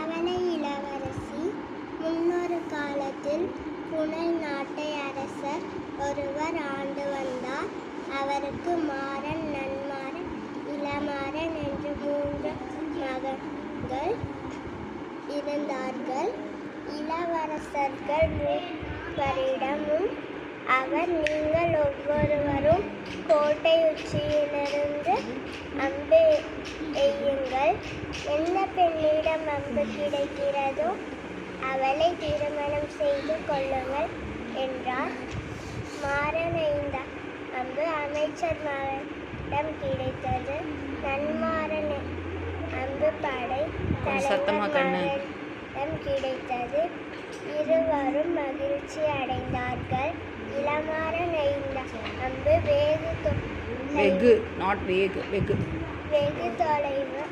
கவலை இளவரசி. முன்னொரு காலத்தில் புனல் நாட்டை அரசர் ஒருவர் ஆண்டு வந்தார். அவருக்கு மாறன், நன்மாறன், இளமாறன் என்று 3 மகன்கள் இருந்தார்கள். இளவரசர்கள் மூவரிடமும் அவர், நீங்கள் ஒவ்வொருவரும் கோட்டை உச்சியிலிருந்து அம்பு எய்யுங்கள். எந்த பெண்ணிடம் அம்பு கிடைக்கிறதோ அவளை திருமணம் செய்து கொள்ளுங்கள் என்றார். மாறன் எய்ந்த அம்பு அமைச்சர் மகனிடம் கிடைத்தது. நன்மாறன் அம்பு படை தலைவர் மகனிடம் கிடைத்தது. இருவரும் மகிழ்ச்சி அடைந்தார்கள். இளமாறன் எய்ந்த அம்பு வெகு தொலைவு